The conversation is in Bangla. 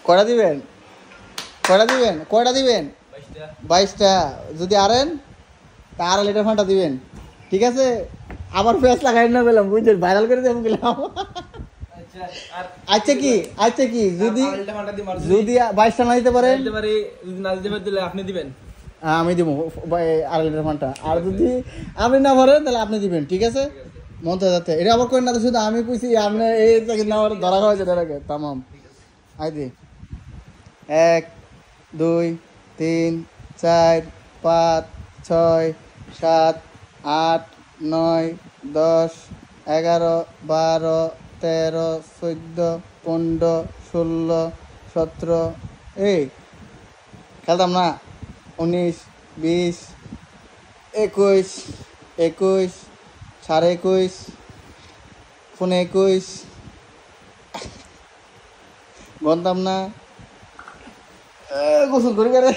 কয়টা দিবেন? কয়টা দিবেন? 22টা। যদি আরেন তা 2.5 লিটার ফান্টা দিবেন, ঠিক আছে? আবার পেঁয়াজ লাগাই না বললাম, বুঝছেন, ভাইরাল করে দেবো গেলাম। আচ্ছা কি যদি 22টা না দিতে পারেন, আপনি দিবেন, আমি দিব 2.5 লিটার ফান্টা। আর যদি আপনি না ভরেন তাহলে আপনি দিবেন, ঠিক আছে? মন্ত্র যাতে এটা আবার করেন না তো, শুধু আমি কইছি আপনি এই ধরা খাওয়াইছে এটাকে তামাম। আইদি 1 2 3 4 5 6 7 8 9 10 11 12 13 14 15 16 17 এই খেলতাম না, 19 20 21 21 সাড়ে 21 ফোনে 21 গনতাম না, গোসল করি বেড়ে।